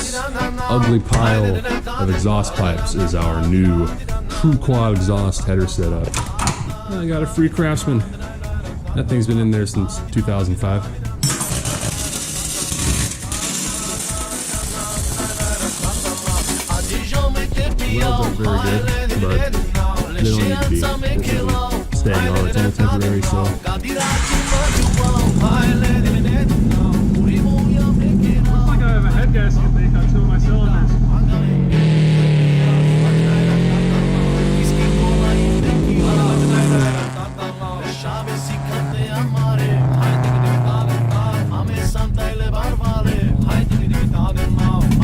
This ugly pile of exhaust pipes is our new True Quad exhaust header setup. I got a free Craftsman. That thing's been in there since 2005. The welds aren't very good, but they don't need to be. This isn't staying on, it's only temporary, so. Looks like I have a head gasket.